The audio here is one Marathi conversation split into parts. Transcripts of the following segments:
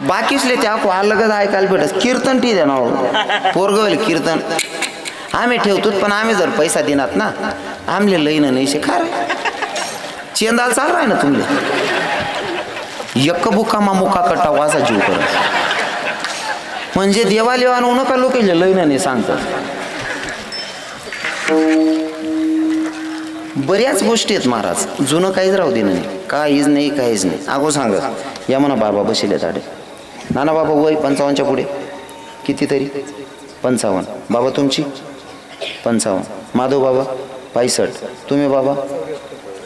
बाकीसले त्या अलगच ऐकायला भेटत कीर्तन टी द्या ना पोरगवले कीर्तन आम्ही ठेवतो पण आम्ही जर पैसा देणार ना आमले लईन नाही शिकार चेंदाल चालू आहे ना तुमले यक्क बुका मा मुका कट्टा वासा जीव करत म्हणजे देवालेवान नका लोक लईन नाही सांगतात. बऱ्याच गोष्टी आहेत महाराज जुनं काहीच राहू दे नाही काहीच नाही अगो सांगत या म्हणा बाबा बसले ताडे नाना बाबा वय 55च्या पुढे कितीतरी 55 बाबा तुमची 55 माधव बाबा 65 तुम्ही बाबा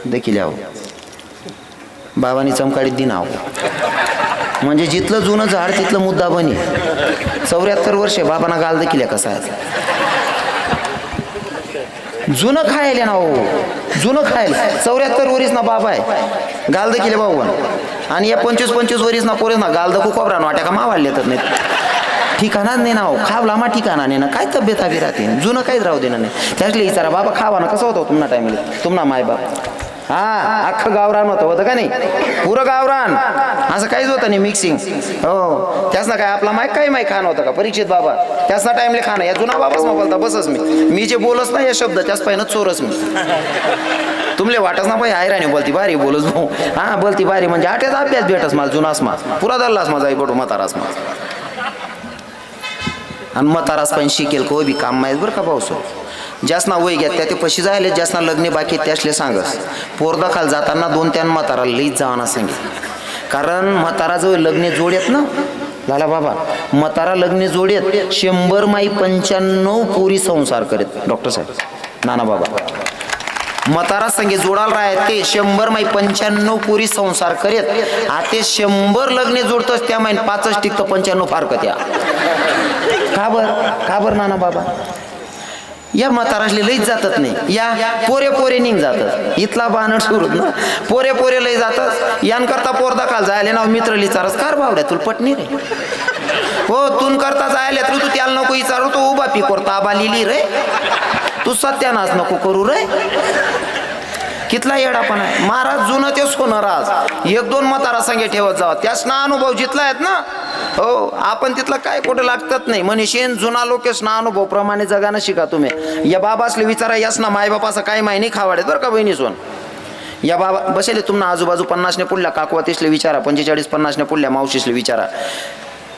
देखील यावं बाबांनी चमकाडीत दिन आव म्हणजे जिथलं जुनं झाड तिथलं मुद्दा बनी 74 वर्षे बाबांना गाल देखील कसा आहे जुनं खायला ना हो जुनं खायला 74 वरीस ना बाबा आहे गाल देखील बाबा आणि या 25 वरीस ना पोरेस ना गाल दखू कोबरा वाट्या का मावाडले तर नाही ठिकाणाच नाही ना हो खावला मा ठिकाणा नाही ना काय तब्येत हवी राहते जुनं काहीच राहू देणं नाही त्यातले विचारा बाबा खावा ना कसं होतं तुम्हाला टाइमला तुम्हाला माय बाप हा अख्खं गावरान होतं का नाही पुरं गावरान असं काहीच होतं नाही मिक्सिंग हो त्याच ना काय आपला माय काही माय खाणं होतं का परीक्षित बाबा त्याच ना टाइमले खाणं या जुना बाबाच मग बोलता बसच मी जे बोलच ना या शब्द त्याच पाहिनं चोरच मी तुमले वाटच ना पाहिजे आयराणी बोलती बारी बोलच भाऊ हा बोलती बारी म्हणजे आठ्याचा अभ्यास भेटस मला जुनास मा पुरा दल्लास माझा बटू म्हातारास मा आणि म्हातारास पण शिकेल को बी काम माहीत बरं का पाऊस ज्यासना वय घ्या त्या ते पशी जायले ज्यासना लग्न बाकी त्यासले सांगस पोरदा खाल जाताना 2-3 म्हातारा लईच जावाना सांगे कारण म्हातारा जवळ लग्न जोड्यात ना लाला बाबा म्हातारा लग्न जोड्यात 100 माई 95 पोरी संसार करेत डॉक्टर साहेब नाना बाबा म्हातारा संगे जोडाल राहत ते 100 माई 95 पोरी संसार करेत आते 100 लग्न जोडतोस त्या माईन 5 टिकतं 95 फारक त्या का बर नाना बाबा या म्हाताराशले लईच जातात नाही या पोरे निघ जातात इथला बानड सुरूत ना पोरे लई जातात यान करता पोरदा काल जायले ना मित्र विचारस कार बावड्या तुला पटणी रे हो तून करता जायले तू त्याला नको विचारू तो उभा पिकोर ताबा लिहिली रे तू सत्यानाश नको करू रे कितला येडा पण आहे महाराज जुनं ते सोनं राज 1-2 म्हातारा संगे ठेवत जावा त्यास ना अनुभव जितला आहेत ना हो आपण तिथलं काय कुठं लागतात नाही मनीषेन जुना लोकेश ना अनुभव प्रमाणे जगानं शिका तुम्ही या बाबासले विचारा यास ना माय बापाचं काही माहिती खावाडेत बरं का बहिणी सोन या बाबा बसेले तुम्हाला आजूबाजू 50 पुढल्या काकवा तिसले विचारा 45-50 पुढल्या मावशीसले विचारा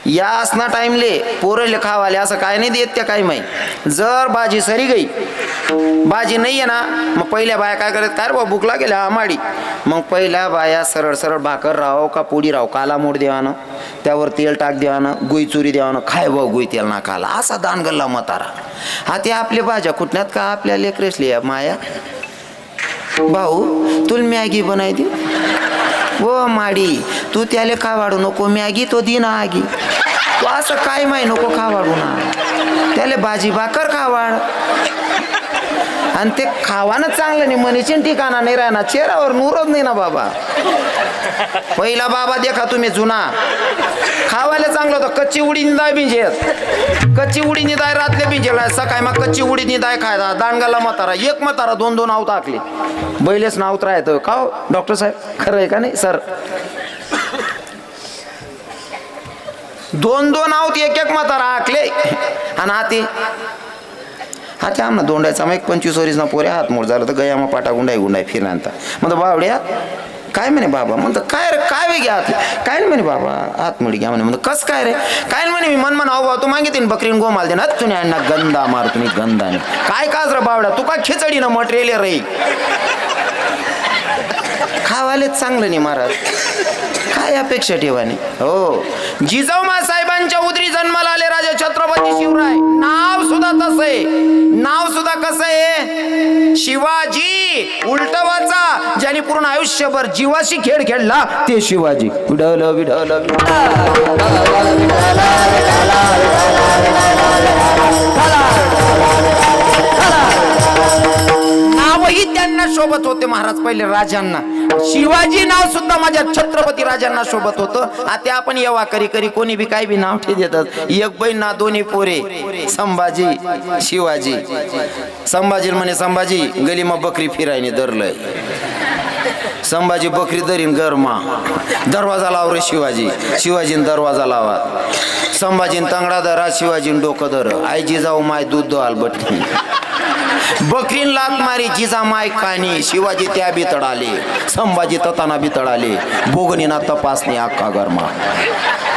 या असना टाइमले पोरले खावाले असं काय नाही देत त्या काही माही जर भाजी सरी गई भाजी नाही आहे ना मग पहिल्या बाया काय करत काय बा भूक लागेल आमाडी मग पहिल्या बाया सरळ भाकर राहो का पोडी राहो काला मोड देवानं त्यावर तेल टाक देवानं गुई चुरी देवानं खाय भाऊ गुई तेल ना खाला असा दान गल्ला म्हातारा हा ते आपल्या भाज्या कुठण्यात का आपल्या लेकरेसली माया भाऊ तुला मॅगी बनाय दे हो माडी तू त्याले खा वाढू नको मॅगी तो दे ना आगी तू असं काय माही नको खा वाढू ना त्याले भाजी भाकर खा वाढ आणि ते खावानं चांगलं नाही मनीचे ठिकाणा नाही राहणार चेहऱ्यावर नूरच नाही ना बाबा पहिला बाबा देखा तुम्ही जुना खावायला चांगलं होतं कच्ची उडी निदाय बिंजेत कच्ची उडी निदाय रातले बिंजेला सकाळी मग कच्ची उडी निदाय खायला दांडगाला म्हातारा एक म्हातारा 2-2 नाव टाकले बैलेच नाव राहतं का डॉक्टर साहेब खरं आहे का नाही सर 2-2 नाव एक म्हातारा आखले आणि हा ते आमना दोंडायचा मग 25 वरीस ना पोऱ्या हात मोड झालं तर गया मग पाटा गुंडाई फिरणार म्हणतो बावड्या काय म्हणे बाबा म्हणतो काय रे काय वे घ्या काय नाही म्हणे बाबा हातमुडी घ्या म्हणे म्हणतो कस काय रे काय म्हणे मी मन आहो बा तू मागितली बकरीन गोमाल दे ना तुम्ही अण्णा गंदा मार तुम्ही गंदाने काय काज रे बावड्या तू काय खिचडी ना मटेरियल रे खावालेच चांगलं नाही महाराज काय अपेक्षा ठेवाने हो जिजाऊ साहेबांच्या उदरी जन्माला आले राजा छत्रपती शिवराय नाव सुद्धा तसं आहे नाव सुद्धा कसं आहे शिवाजी उलट वाचा ज्याने पूर्ण आयुष्यभर जीवाशी खेळ खेळला ते शिवाजी विढल विढल नावही त्यांना शोभत होते महाराज पहिले राजांना शिवाजी नाव सुद्धा माझ्या छत्रपती राजांना शोभत होतं आता आपण येवा करी कोणी बी काय बी नाव ठे देतात एक बहीण ना दोन्ही पोरे संभाजी शिवाजी संभाजी म्हणे संभाजी गली मग बकरी फिरायने धरलंय संभाजी बकरी धरीन गरमा, दरवाजा लाव रे शिवाजीन दरवाजा लावा. संभाजीन तंगडा धरा, शिवाजीन डोकं धर. आई जिजाऊ माय दूध दोहाल बटणी. बकरीन लात मारी, जिजा माय कानी. शिवाजी त्या बितडाले, संभाजी तताना बितडाले. बोगनीना तपासणी अख्खा गरमा.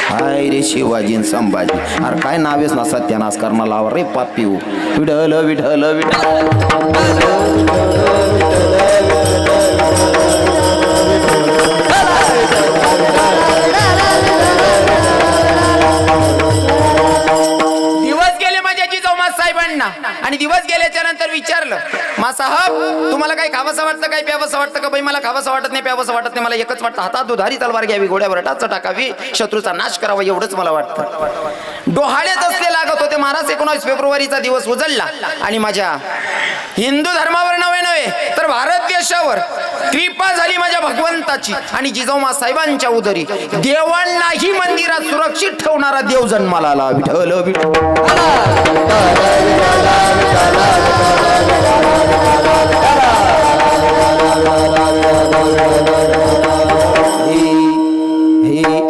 हाय रे शिवाजीन संभाजी. अरे काय नावेस ना सत्यानाश करणं लावा रे पापी. विठल विठल विठल. आणि दिवस गेल्याच्या नंतर विचारलं, मा साहब तुम्हाला काही खावंसं वाटतं, काही प्यावंसं वाटतं का? बाई मला खावंसं वाटत नाही, प्यावंसं वाटत नाही. मला एकच वाटतं, हातात दुधारी तलवार घ्यावी, घोड्यावर टाच टाकावी, शत्रूचा नाश करावा, एवढंच मला वाटतं. डोहाळेच असले लागत होते. महाराज 19 फेब्रुवारीचा दिवस उजळला आणि माझ्या हिंदू धर्मावर नव्हे तर भारत देशावर कृपा झाली माझ्या भगवंताची. आणि जिजाऊ साहेबांच्या उदरी देवांनाही मंदिरात सुरक्षित ठेवणारा देव जन्माला आला. विठ्ठल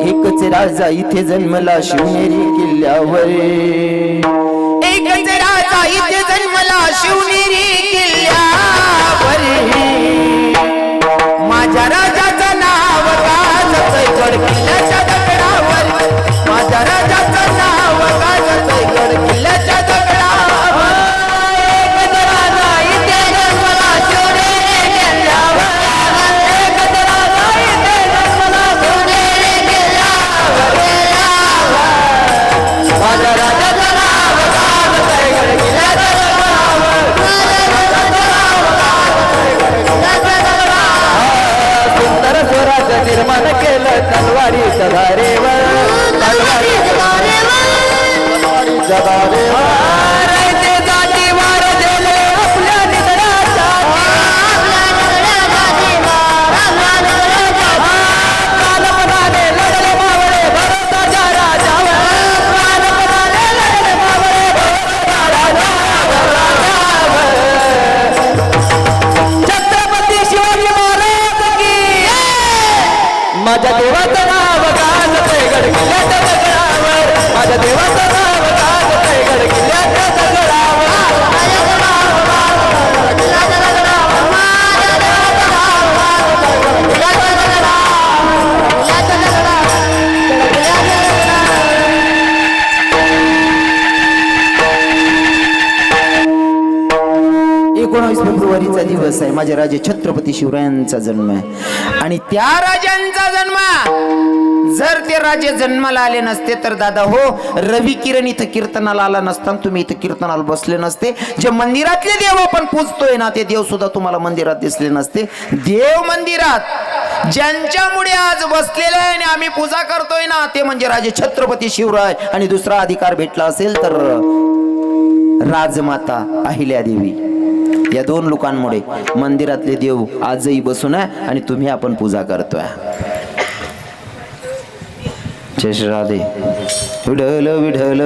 एकच राजा इथे जन्मला शिवनेरी किल्ल्यावर. एकच राजा इथे जन्मला शिवनेरी किल्ल्यावर. माझ्या राजाचं नाव गाजतंय गड किल्ल्याच्या दगडावर. माझ्या राजाचं नाव गाजतंय गड किल्ल्याच्या दगडावर. एकच राजा इथे जन्मला शिवनेरी किल्ल्यावर. एकच राजा इथे जन्मला शिवनेरी किल्ल्यावर. माझ्या राजाचं नाव गाजतंय गड किल्ल्याच्या दगडावर. सुंदर स्वराचं निर्माण केलं तलवारीच्या धारेवर. तलवारीच्या धारेवर रायते जाती वार दिले आपल्या निधनाच्या. कालपणाने लढले मावळे भरताच्या राजावर. कालपणाने लढले मावळे भरताच्या राजावर. छत्रपती शिवाजी महाराज की. माझ्या देवाचं नाव गाजतंय गड किल्ल्याच्या दगडावर. माझ्या देवाचं नाव गाजतंय गड किल्ल्याच्या दगडावर. फेब्रुवारीचा दिवस आहे. माझे राजे छत्रपती शिवरायांचा जन्म आहे. आणि त्या राजांचा जन्म जर ते राजे जन्माला आले नसते तर दादा हो रवी किरण इथं कीर्तनाला आला नसता, तुम्ही इथं कीर्तनाला बसले नसते. जे मंदिरातले देव आपण पूजतोय ना ते देव सुद्धा तुम्हाला मंदिरात दिसले नसते. देव मंदिरात ज्यांच्यामुळे आज बसलेले आहे आणि आम्ही पूजा करतोय ना ते म्हणजे राजे छत्रपती शिवराय. आणि दुसरा अधिकार भेटला असेल तर राजमाता अहिल्यादेवी. या दोन लोकांमुळे मंदिरातले देव आजही बसून आहे आणि तुम्ही आपण पूजा करतोय. जय श्री राधे. विठ्ठल विठ्ठल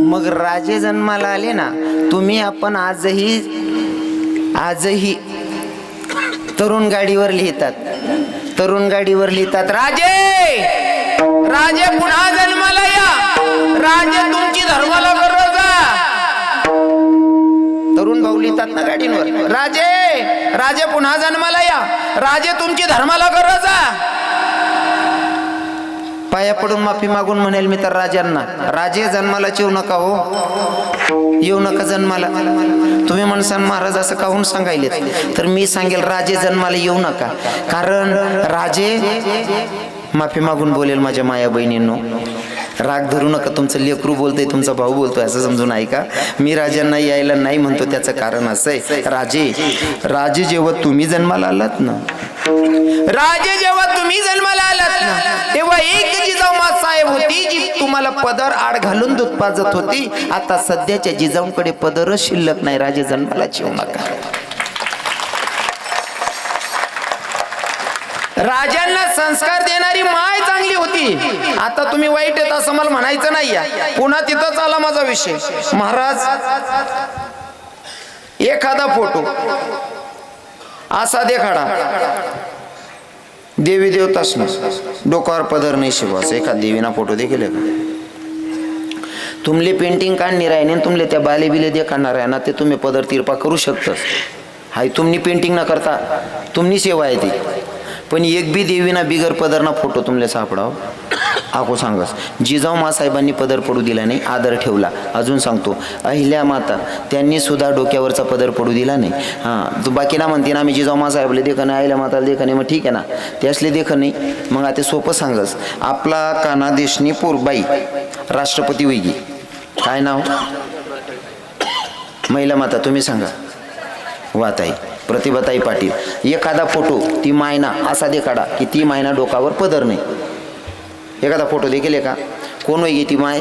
मग राजे जन्माला आले ना. तुम्ही आपण आजही तरुण गाडीवर लिहितात. तरुण गाडीवर लिहितात राजे राजे पुन्हा जन्माला या. राजे तुमची धर्माला गरज आहे. तरुण भाऊ लिहितात ना गाडीवर राजे राजे पुन्हा जन्माला या. राजे तुमची धर्माला गरज आहे. पाया पडून माफी मागून म्हणेल मी तर राजांना, राजे जन्मालाच येऊ नका हो, येऊ नका जन्माला. तुम्ही म्हणसान महाराज असं काहून सांगायले, तर मी सांगेल राजे जन्माला येऊ नका. कारण राजे माफी मागून बोलेल माझ्या माया बहिणींनो. राग धरू नका, तुमचं लेकरू बोलतंय, तुमचा भाऊ बोलतोय असं समजून ऐका. मी राजांना यायला नाही म्हणतो त्याचं कारण असं आहे, राजे जेव्हा तुम्ही जन्माला आलात ना राजे जेव्हा तुम्ही जन्माला आलात ना तेव्हा एक जिजाऊ साहेब होती जी तुम्हाला पदर आड घालून दूध पाजत होती. आता सध्याच्या जिजाऊकडे पदरच शिल्लक नाही. राजे जन्माला येऊ नका. राजांना संस्कार देणारी माय चांगली होती. आता तुम्ही वाईट आहेत असं मला म्हणायचं नाही. पुन्हा तिथंच आला माझा विषय. महाराज एखादा फोटो असा देखाडा देवी देवताच नाही डोक्यावर पदर नाही शिवास एखाद देवीना फोटो देखील का तुमले पेंटिंग काढणी राहिने तुमले त्या बाले बिले देखाडणार आहे ना ते तुम्ही पदर तिरपा करू शकतस. हाय तुम्ही पेंटिंग ना करता तुमनी सेवा आहे ती. पण एक बी देवीना बिगर पदरना फोटो तुमले सापडाव आको सांगस. जिजाऊ मासाहेबांनी पदर पडू दिला नाही आदर ठेवला. अजून सांगतो अहिल्या माता त्यांनी सुद्धा डोक्यावरचा पदर पडू दिला नाही. हां तू बाकी ना म्हणते ना आम्ही जिजाऊ मासाहेबले देख नाही अहिल्या माताला देख नाही मग ठीक आहे ना त्यासले देख नाही. मग आता सोपं सांगस आपला काना देशनी पोरबाई राष्ट्रपती वेगी काय नाव महिला माता तुम्ही सांगा. वाताई प्रतिभाताई पाटील. एखादा फोटो ती मायना असा देखाडा की ती मायना डोकावर पदर नाही. एखादा फोटो देखील का कोण वेगळी ती माय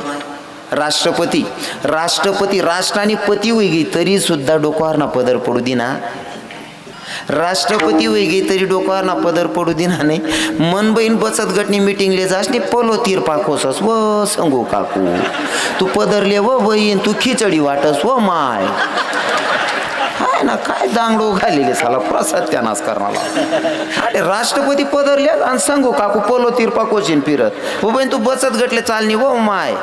राष्ट्रपती. राष्ट्रपती राष्ट्राने पती वेगळी तरी सुद्धा डोकावर ना पदर पडू दिना. राष्ट्रपती वेगळी तरी डोकावर ना पदर पडू दिना नाही. मन बहीण बचत गटनी मिटिंगले जास नाही पलो तीर पाकोसस व संगो काकू तू पदरले व बहीण तू खिचडी वाटस व माय. हाय ना काय दांगडो घालेले साला प्रसाद त्या नाच करणारा. अरे राष्ट्रपती पदरले आणि सांगू काकू पोलो तिरपा कोचिन फिरत हो बहीण तू बचत गटले चालनी वो माय.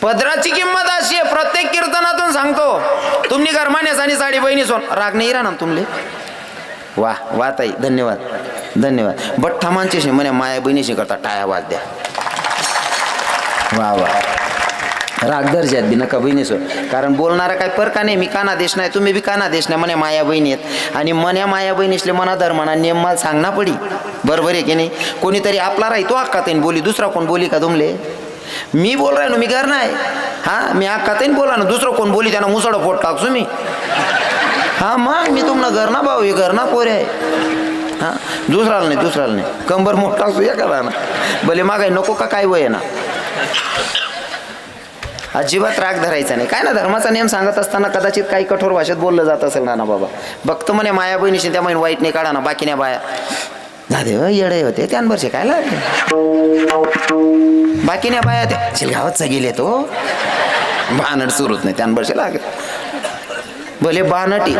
पदराची किंमत अशी आहे प्रत्येक कीर्तनातून सांगतो. तुम्ही गरमान्यास आणि साडी बहिणी सोन राग नाही राहणार तुमले. वा वा ताई धन्यवाद धन्यवाद. बठ्ठा माणसे म्हणे माया बहिणीशी करता टाया वाद द्या. वा वा राग दर्जात बी नका बहिणीसो. कारण बोलणारा काय परका नाही. मी काना देश नाही तुम्ही बी काना देश नाही म्हणे माया बहिणी आहेत आणि मन्या माया बहिणीसले मना धर्माना नेम मला सांगना पडी. बरोबर आहे की नाही. कोणीतरी आपला राही तो अक्काताईन बोली दुसरा कोण बोली का तुमले. मी बोल राय ना मी घर नाही. हां मी अक्काताईन बोला ना दुसरं कोण बोली त्यांना मुसळ फोट टाकसू मी. हां मग मी तुम्हाला घर ना भाऊ हे घर ना पोरे आहे. हां दुसराला नाही कंबर मोठ टाकतो एखादा ना भले मागाय नको का काय वय ना. अजिबात राग धरायचा नाही. काय ना धर्माचा नियम सांगत असताना कदाचित काही कठोर भाषेत बोललं जात असेल ना बाबा. बघतो म्हणे माया बहिणीशी त्या महिने वाईट नाही काढा ना बाकीने बाया झाले येडे होते त्यांवरचे काय लागले बाकीने बाया त्या शिलगावात गेले तो बानट सुरूच नाही त्यांवरचे लागले भले बानटी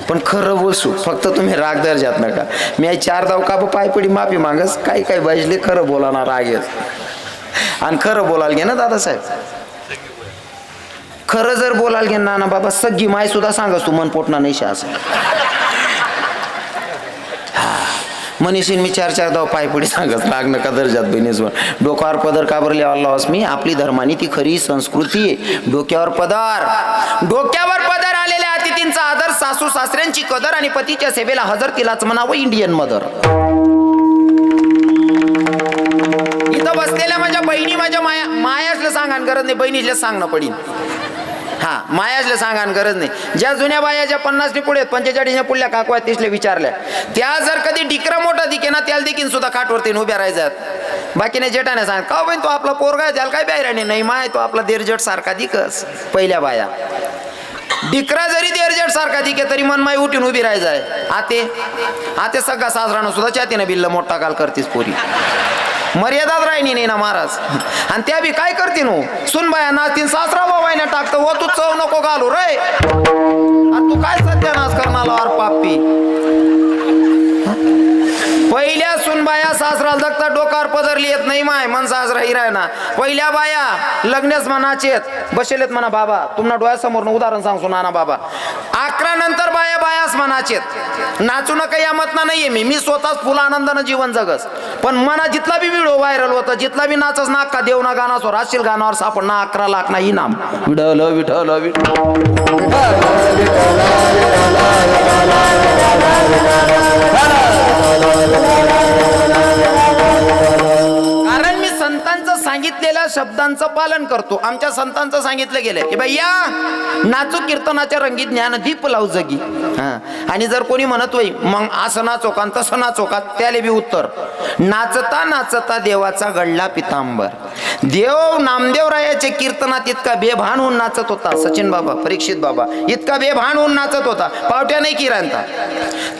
पण खरं बोलसू. फक्त तुम्ही राग दर्जात नका. मी 4 धाव का पायपडी माफी मागस काही काही बाजले खरं बोलाना राग आणि खरं बोलाल घे ना दादासाहेब. खरं जर बोलाल घे ना बाबा सगळी माय सुद्धा सांगस तू मन पोटना नाही शा असं मनीषीन मी 4 धाव पायपडी सांगत राग नका दर्जात बहिणीसवर. डोक्यावर पदर काबरले अल्लाहस मी आपली धर्मानी ती खरी संस्कृती आहे. डोक्यावर पदर आलेल्या अतिथींचा आदर सासू सासऱ्यांची कदर आणि पतीच्या सेवेला हजर तिलाच म्हणावं इंडियन मदर. इथं बसलेल्या माझ्या बहिणी माझ्या मायासले सांगान गरज नाही बहिणीसले सांगणं पडीन. हा मायासले सांगान गरज नाही. ज्या जुन्या बाया ज्या 50 पुढे 45 पुढल्या काकू आहेत तिसले विचारल्या त्या जर कधी डिकरा मोठा दिके ना त्याला देखील सुद्धा खाटवरती उभ्या राहायच्यात. बाकीने जेठाने सांग का बहीण तो आपला पोरगा आहे त्याला काय बाहेर नाही माय तो आपला देरजट सारखा दिकस. पहिल्या बाया डिकरा जरी देरजट सारखा दिके तरी मनमाई उठून उभी राहायचाय. आते सगळा सासरानं सुद्धा चातीनं बिल्ल मोठा काल करतीस पोरी मर्यादात राहिनी नाही ना महाराज. आणि त्या बी काय करते नो सुनबाया नातीन सासरा बाबाईने टाकतो व तू चव नको घालू रे तू काय सत्यानाश करणार पापी. पहिल्या सुनबाया सासरा जगता डोकार पदरली येत नाही माय मन सासरा हिराय ना. पहिल्या बाया लग्नच मनाचेत बसेलेत म्हणा बाबा तुम्हाला डोळ्यासमोर उदाहरण सांगतो नाना बाबा. 11 नंतर बायास मनाचेत नाचू नका या मतना नाहीये मी स्वतःच फुल आनंदानं जीवन जगस. पण मना जितला बी व्हिडिओ व्हायरल होता जितला बी नाचस ना अक्का देवना गानासवर राशील गानावर सापडना 11 लाख ना इनाम. विठल विठल कारण मी संतांचं सांगितलेल्या शब्दांचं पालन करतो. आमच्या संतांचं सांगितलं गेलंय की बाई या नाचू कीर्तनाच्या रंगीत ज्ञान दीप लावू जगी. आणि जर कोणी म्हणत होई मग असं नाचो का तसं नाचो का, त्याले बी उत्तर नाचता नाचता देवाचा घडला पितांबर. देव नामदेव रायाचे कीर्तनात इतका बेभान होऊन नाचत होता. सचिन बाबा, परीक्षित बाबा इतका बेभान होऊन नाचत होता, पावट्या नाही की रांता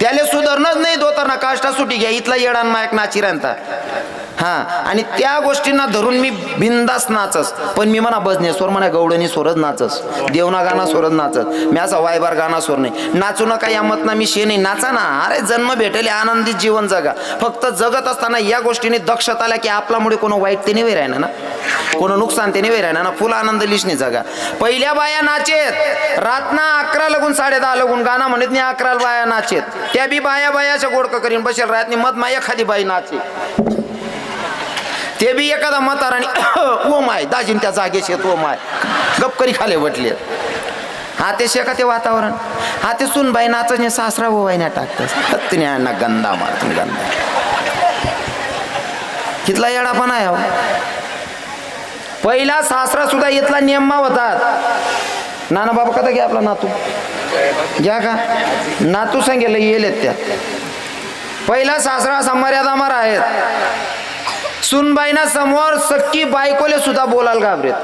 त्याले सुधारणच नाही दोताना काष्टा सुटी घ्या इथला येडान मायक नाची रांता. आणि त्या गोष्टींना धरून मी बिंदास नाचस. पण मी म्हणा भजनेश्वर म्हणा गवडणी सोरच नाचस, देवना गाणा सोरच नाचस. मी असा वायबार गाणा सोर नाही. नाचू नका यामत ना मी शे नाही, नाचा ना. अरे जन्म भेटेल आनंदित जीवन जगा. फक्त जगत असताना या गोष्टीने दक्षता आल्या की आपल्यामुळे कोण वाईट ते नाही राहणार ना, कोण नुकसान ते नाही राहणार ना. फुल आनंद लिशने जगा. पहिल्या बाया नाचेत रातना 11 लगून 10:30 लगून गाणं म्हणत नाही. 11 बाया नाचेत, त्या बी बायाच्या गोडक करीन बसेल राहत नाही. मत माय एखादी बाई नाचे ते बी एखादा म्हाताराने ओ माय दाजीन त्या जागेश येत ओ माय गपकरी खाले वटले. ते शेका ते वातावरण. ते सुनबाई नाचने सासरा ओवायना टाकतात. तिने अण्णा गंदा मारतो गंदा. कितला येडापण आहे. पहिला सासरा सुद्धा इथला नियम होतात. नाना बाबा कदा घ्या आपला नातू घ्या का नातू सांगेल येलेत त्या. पहिला सासरा असा मर्यादामार आहेत. सुनबाईना समोर सक्की बायकोले सुद्धा बोलायला घाबरेत.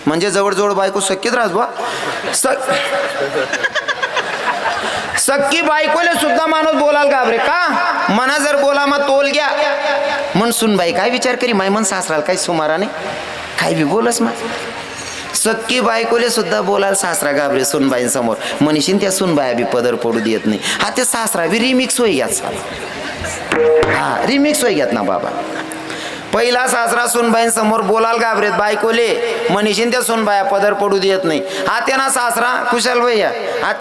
म्हणजे जवळजवळ बायको सक्कीच राहत बा. सक्की बायकोले सुद्धा माणूस बोलायला घाबरे का. मना जर बोला मग तोल घ्या म्हण सुनबाई काय विचार करी माय मन सासराला काही सुमारा नाही काय बी बोलस मग. सक्की बायकोले सुद्धा बोलायला सासरा घाबरे सुनबाईंसमोर. म्हणशीन त्या सुनबाया बी पदर पडू देत नाही. ते सासरा बी रिमिक्स होई घ्यात. रिमिक्स होई घ्यात ना बाबा. पहिला सासरा सुनबाईंसमोर बोलायला घाबरेत बायकोले. म्हणशीन त्या सुनबाया पदर पडू देत नाही. ना सासरा कुशल भैया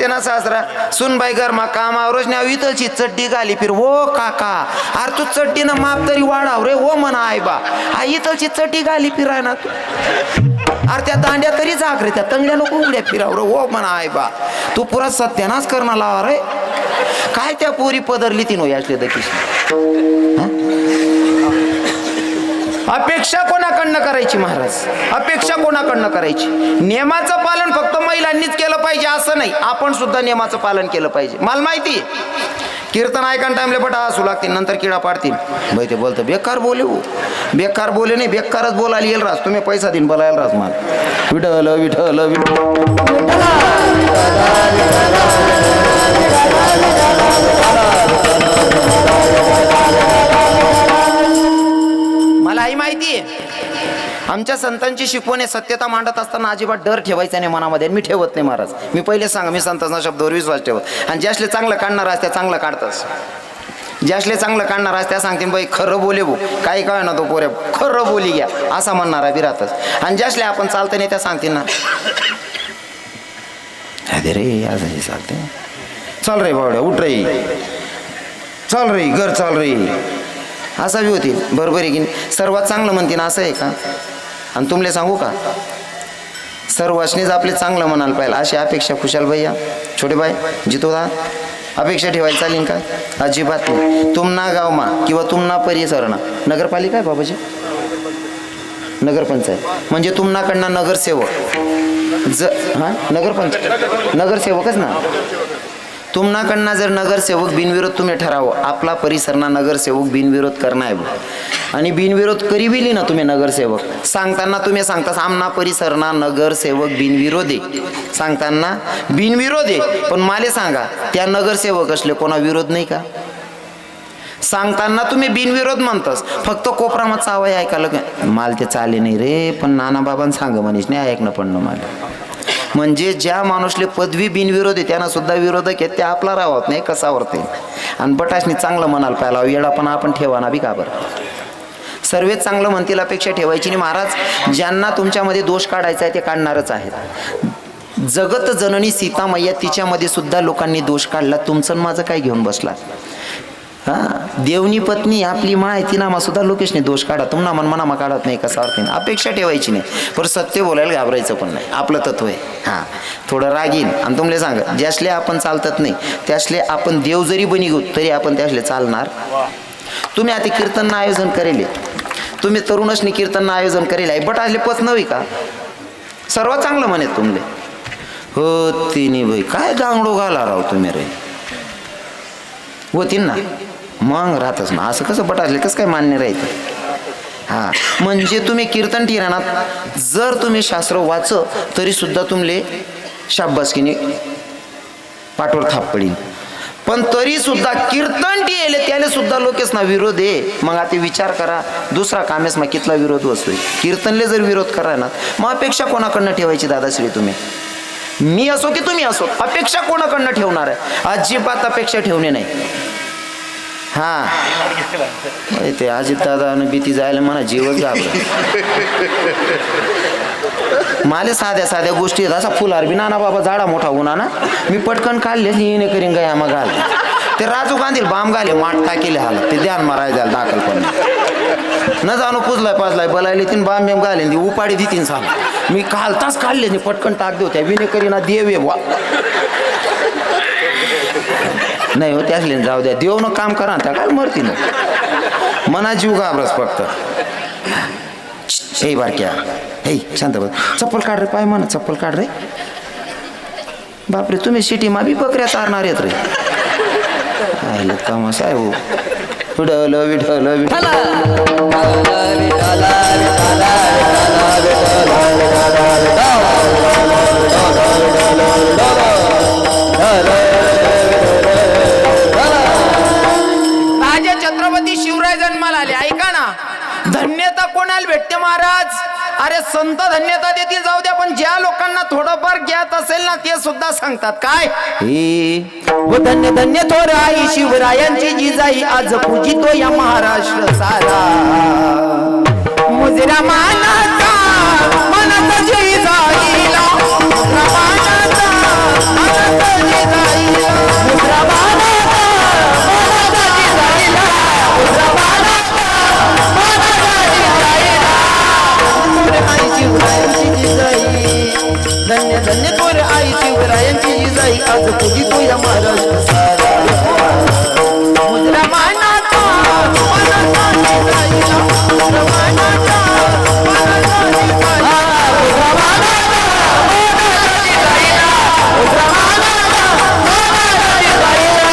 ना सासरा सुनबाई गरमा कामावरच न्याव इथलची चड्डी घाली फिर. हो काका अरे तू चड्डीनं माप तरी वाढाव रे. हो म्हणा आई बा इथलची चड्डी घाली फिराय ना तू. अरे त्या दांड्या तरी जाग रे, त्या तंगड्या नको उघड्या फिराव रे. हो म्हणा आई बा तू पुरा सत्यानाच करणं लावा रे. काय त्या पोरी पदरली ती नो याचले दकीश. अपेक्षा कोणाकडनं करायची महाराज, अपेक्षा कोणाकडनं करायची. नियमाचं पालन फक्त महिलांनीच केलं पाहिजे असं नाही, आपण सुद्धा नियमाचं पालन केलं पाहिजे. मला माहिती कीर्तन ऐकायला टाइमले बट हसू लागतील नंतर किडा पाडतील. भाई ते बोलतं बेकार बोले हो, बेकार बोले नाही बेकारच बोलायला येईल राज. तुम्ही पैसा देईन बोलायला राज. मला विठल विठल मला ही माहिती आहे. आमच्या संतांची शिकवण आहे सत्यता मांडत असताना अजिबात डर ठेवायचा नाही मनामध्ये. मी ठेवत नाही महाराज. मी पहिले सांगा मी संतांचा शब्दावर विश्वास ठेवत. आणि ज्यासले चांगलं काढणार असत्या चांगलं काढतच. ज्यासले चांगलं काढणार असत्या सांगते बाई खरं बोले भाऊ काही काय ना तो पोऱ्या खरं बोली घ्या असा म्हणणारा बी राहतच. आणि ज्यासले आपण चालतं नाही त्या सांगते ना अरे रे आज हे चालते चल रे बावड्या उठ रे चल रे घर चाल रे असा बी होतील. बरोबर आहे की सर्वात चांगलं म्हणते ना असं आहे का. आणि तुमले सांगू का सर्वांनीच आपले चांगलं म्हणायला पाहिजे अशी अपेक्षा खुशाल भैया छोटे बाय जितोदा अपेक्षा ठेवायला चालेल का. अजिबात नाही. तुमना गावमा किंवा तुमना परिसरणा नगरपालिका आहे बाबाजी नगरपंचायत म्हणजे तुमनाकडनं नगरसेवक नगरपंचायत नगरसेवकच ना. तुमनाकडनं जर नगरसेवक बिनविरोध तुम्ही ठरावं आपला परिसरना नगरसेवक बिनविरोध करणार आहे. आणि बिनविरोध करीबिली ना तुम्ही नगरसेवक सांगताना तुम्ही सांगता आमना परिसरना नगरसेवक बिनविरोध आहे सांगताना बिनविरोध आहे. पण माले सांगा त्या नगरसेवक असले कोणा विरोध नाही का. सांगताना तुम्ही बिनविरोध म्हणतास फक्त कोपरामाचा आवाज ऐकायला माल ते चाले नाही रे. पण नाना बाबांना सांग म्हणीस नाही ऐकणं पडणं मला. म्हणजे ज्या माणूसले पदवी बिनविरोध आहे त्यांना सुद्धा विरोधक आहेत. ते आपला राहत नाही कसा वरते. आणि बटाशनी चांगलं म्हणाल पाहिला येडा पण आपण ठेवा बी का बरं. सर्वच चांगलं म्हणतील अपेक्षा ठेवायची नाही महाराज. ज्यांना तुमच्यामध्ये दोष काढायचा आहे ते काढणारच आहेत. जगत जननी सीता मैया तिच्यामध्ये सुद्धा लोकांनी दोष काढला. तुमचं माझं काय घेऊन बसला. देवनी पत्नी आपली माय तिनामा सुद्धा लोकेशने दोष काढा. तुमना मनामा काढत नाही कसा अर्थ. अपेक्षा ठेवायची नाही पण सत्य बोलायला घाबरायचं पण नाही. आपलं तत्व आहे. थोडं रागीन. आणि तुमले सांगा ज्यासले आपण चालतात नाही त्यासले आपण देव जरी बनी घेऊ तरी आपण त्यासले चालणार. तुम्ही आता कीर्तन आयोजन करेल तुम्ही तरुणसनी कीर्तन आयोजन करेल आहे बट आले पत नव्हे का सर्वात चांगलं म्हणे तुमले हो तिन्ही भाई काय दांगडो घाला राव तुम्ही रे होतीन ना मग राहतच ना असं कसं बटासले कसं काय मान्य राहायचं हा म्हणजे तुम्ही कीर्तन ठिराणात जर तुम्ही शास्त्र वाच तरी सुद्धा तुमले शाब्बासकीने पाठवर थाप पडीन पण तरी सुद्धा कीर्तन टिले त्याला सुद्धा लोकेस ना विरोध आहे मग आता विचार करा दुसरा कामेस मग कितला विरोध असतोय कीर्तनले जर विरोध करा ना मग अपेक्षा कोणाकडनं ठेवायची दादाश्री तुम्ही मी असो की तुम्ही असो अपेक्षा कोणाकडनं ठेवणार आहे अजिबात अपेक्षा ठेवणे नाही हा ते अजित दादा भीती जायला म्हणा जीवच घाबरत माले साध्या साध्या गोष्टी आहेत असा फुलार बी नाना बाबा झाडा मोठा होणार ना मी पटकन काढले येणे करीन काय मग घाल ते राजू गांधील बाम घाले माठ टाकेले हाल ते ध्यान माराय जायला दाखल पण न जाणू पुजलाय पाजलाय बलायले तीन बाम बेम घाले ती उपाडी देतीन साल मी घालताच काढले नाही पटकन टाक देऊ त्या विने करीना देव ये वा नाही हो त्यासले जाऊ द्या देव न काम करा त्या काय मरती ना मना जीव घाबरस फक्त हे बारक्या हे शांत बस चप्पल काढ रे पाय म्हणा चप्पल काढ रे बापरे तुम्ही सिटी मा बी बकऱ्या चारणार येत रे आयलं तमास आहे हो विठल विठल विठल राजा छत्रपती शिवराय जन्माला आले ऐका ना धन्यता कोणाला भेटते महाराज अरे संत धन्यता देतील जाऊ द्या पण ज्या लोकांना थोडंफार ज्ञात असेल ना ते सुद्धा सांगतात काय व धन्य धन्य थोर आई शिवरायांची जिजाई आज पूजितो या महाराष्ट्र सारा मुजरा मानाचा मनाचा जिजाईला मुजरा मानाचा मनाचा जिजाईला मुजरा मानाचा मनाचा जिजाईला मुजरा मानाचा मनाचा जिजाईला आई शिवरायांची जिजाई धन्य धन्य थोर आई शिवरायांची जिजाई आज पूजितो या महाराष्ट्र सारा मुजरा मानाचा मनाचा जिजाईला मुजरा मानाचा मनाचा जिजाईला मुजरा मानाचा मनाचा जिजाईला मुजरा मानाचा मनाचा जिजाईला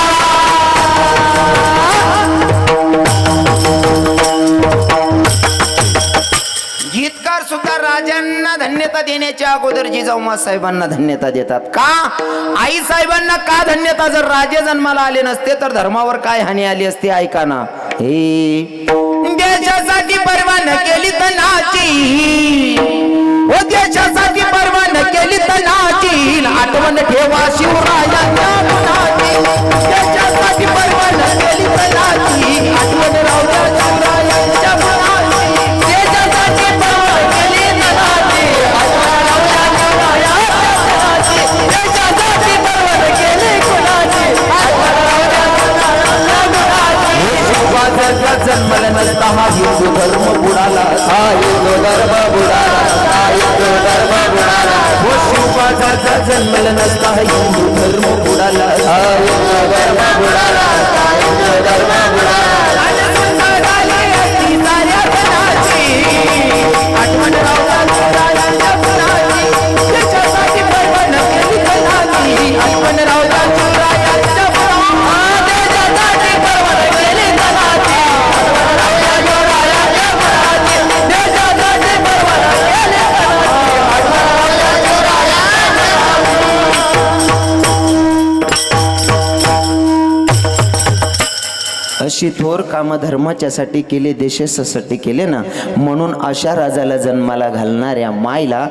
गीतकार सुद्धा राजांना धन्यता देण्याच्या अगोदर जिजाऊ साहेबांना धन्यता देतात का आई साहेबांना का धन्यता जर राजे जन्माला आले नसते तर धर्मावर काय हानी आली असती ऐका ना हे देशासाठी परवान केली तनाची हो देशासाठी परवान केली तनाची आठवण ठेवा शिवरायांच्या गुणाची देशासाठी परवान केली तनाची आठवण राहू द्या शिवरायांच्या गुणाची देशासाठी परवान केली तनाची आठवण राहू द्या शिवरायांच्या गुणाची देशासाठी परवान केली गुणाची आठवण राहू द्या शिवरायांच्या गुणाची जन्मला नसता हा हिंदू धर्म बुडाला हा हिंदू धर्म बुडाला हा हिंदू धर्म बुडाला हो शिवबाजाचा जन्मला नसता हा हिंदू धर्म बुडाला हा हिंदू धर्म बुडाला हा हिंदू धर्म बुडाला आठवण राहू शिवरायांच्या गुणाची देशासाठी परवान केली तनाची आठवण राहू शिवरायांच्या गुणाची देशासाठी परवान केली तनाची अशी थोर कामं धर्माच्यासाठी केले देशासाठी केले ना म्हणून अशा राजाला जन्माला घालणाऱ्या मायला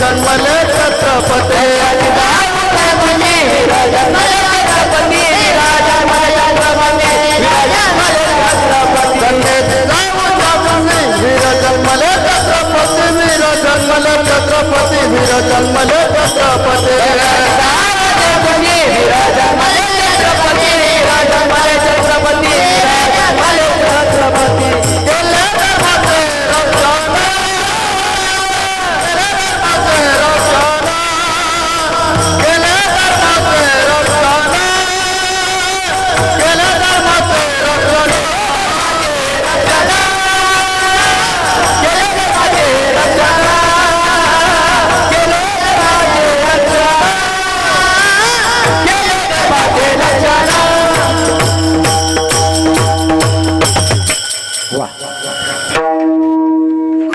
जन्मले छत्रपती वीर जन्मले छत्रपती वीर जन्मले छत्रपती वीर जन्मले छत्रपती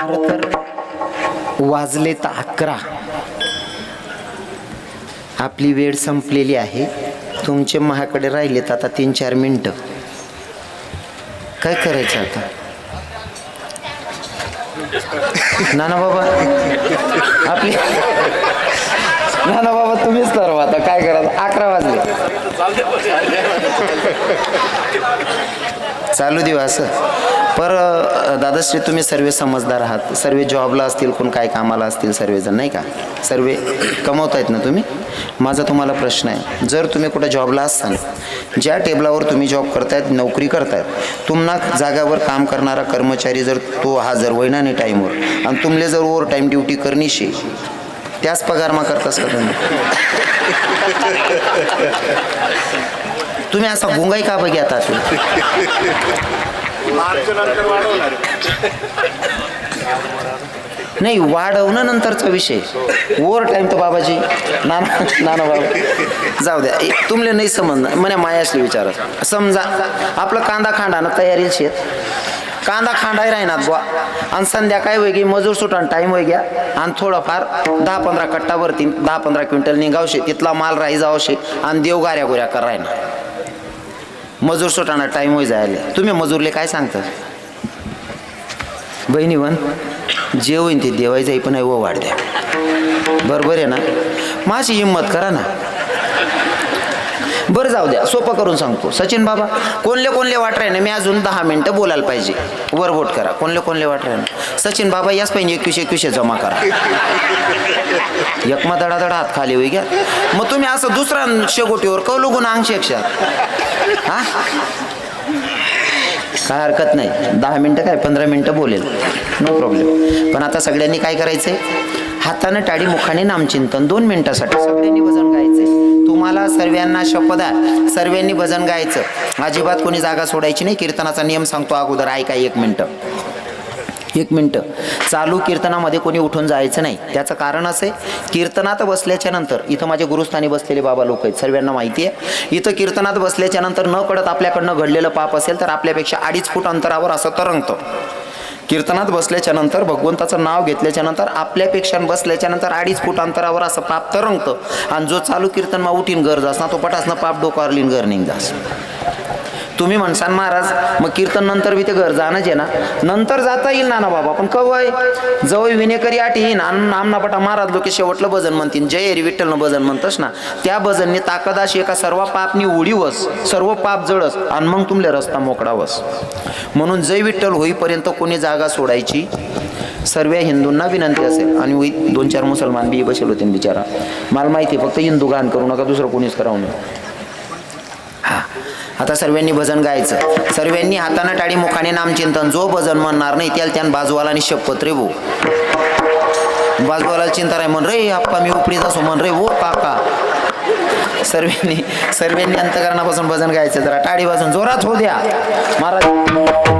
खरं तर वाजले तर 11. आपली वेळ संपलेली आहे. तुमचे माझ्याकडे राहिलेत आता 3-4 मिनिटं. काय करायचं आता? नाना बाबा आपली नाना बाबा तुम्हीच ठरवा आता काय करायचं. 11 वाजले. चालू देऊ असं. पर दादाश्री तुम्ही सर्व समजदार आहात. सर्व जॉबला असतील, कोण काय कामाला असतील, सर्वजण नाही का, सर्व कमवतायत ना तुम्ही. माझा तुम्हाला प्रश्न आहे, जर तुम्ही कुठं जॉबला असाल, ज्या टेबलावर तुम्ही जॉब करतायत, नोकरी करतायत, तुम्हाला जागावर काम करणारा कर्मचारी जर तो हजर होईना नाही टाईमवर आणि तुमले जर ओव्हर टाईम ड्युटी करणीशी, त्याच पगार मा करतास का तुम्ही? तुम्ही असा गुंगाई का बघ्यात नाही, वाढवणं नंतरचा विषय. ओव्हर टाईम तर बाबाजी नाना बाबा जाऊ द्या, तुमले नाही समजणार. म्हणे मायासली विचारत. समजा आपलं कांदा खांडानं तयारी शेत, कांदा खांडाय राहणार बुवा, आणि संध्याकाळी वेगळी मजूर सुटान टाईम होई घ्या आणि थोडंफार 10-15 कट्टावरती 10-15 क्विंटल निघावशे, तिथला माल राही जावशे आणि देवगाऱ्या गोऱ्या कर राहणार. मजूर सुटाना टाईम होई जायला. तुम्ही मजूरले काय सांगता? बहिणी वन जे होईन ते देवाय जाई, पण व वाढ द्या. बरोबर आहे ना? माझी हिंमत करा ना. बरं जाऊ द्या, सोपं करून सांगतो. सचिन बाबा कोणले वाट राही ना, मी अजून 10 मिनटं बोलायला पाहिजे. वर बोट करा. कोणले वाट राही ना. सचिन बाबा याच पाहिजे 21 जमा करा. एकमा दडादडा हात खाली होई घ्या. मग तुम्ही असं दुसरा शेगोटीवर कौलू गुन्हा अंश हा, काय हरकत नाही. 10 मिनटं काय 15 मिनटं बोलेल, नो प्रॉब्लेम. पण आता सगळ्यांनी काय करायचंय, हातानं टाळी मुखाने नामचिंतन 2 मिनिटासाठी सगळ्यांनी भजन गायचंय. तुम्हाला सर्वांना शपथ आहे, सर्वांनी भजन गायचं. अजिबात कोणी जागा सोडायची नाही. कीर्तनाचा नियम सांगतो अगोदर, ऐका. 1 मिनटं चालू कीर्तनामध्ये कोणी उठून जायचं नाही. त्याचं कारण असं आहे, कीर्तनात बसल्याच्या नंतर, इथं माझे गुरुस्थानी बसलेले बाबा लोक आहेत, सर्वांना माहिती आहे. इथं कीर्तनात बसल्याच्या नंतर न कळत आपल्याकडनं घडलेलं पाप असेल तर आपल्यापेक्षा 2.5 फूट अंतरावर असं तरंगतं. कीर्तनात बसल्याच्या नंतर, भगवंताचं नाव घेतल्याच्या नंतर, आपल्यापेक्षा बसल्याच्या नंतर 2.5 फूट अंतरावर असं पाप तरंगतं. आणि जो चालू कीर्तन मा उठीन गरज असना, तो पटासनं पाप डोकावर लिन घर निघ जास. तुम्ही म्हणसान महाराज मग कीर्तन नंतर बी ते घर जाणंच आहे ना. नंतर जाता येईल ना बाबा, पण कवय जवळ विनेकरी आठी येईन आणि आमना पटा महाराज लोक शेवटलं भजन म्हणतील, जय हरी विठ्ठलनं भजन म्हणतस ना, त्या भजनने ताकद अशी एका सर्व पापनी उडीवस, सर्व पाप जळस आणि मग तुमले रस्ता मोकळावस. म्हणून जय विठ्ठल होईपर्यंत कोणी जागा सोडायची. सर्व हिंदूंना विनंती असेल. आणि 2-4 मुसलमान बी बसेल होते बिचारा, मला माहिती, फक्त हिंदू गाण करू नका, दुसरं कोणीच करावं नये. आता सर्वांनी भजन गायचं. सर्वांनी हाताने टाळी मुखाने नामचिंतन. जो भजन म्हणणार नाही त्याला बाजूवाला शपथ रे भो, बाजूवाला चिंता नाही म्हण रे आप्पा मी उपडीत असो म्हण रे वो काका. सर्वांनी अंतकरणापासून भजन गायचं. जरा टाळी वाजून जोरात हो द्या महाराज.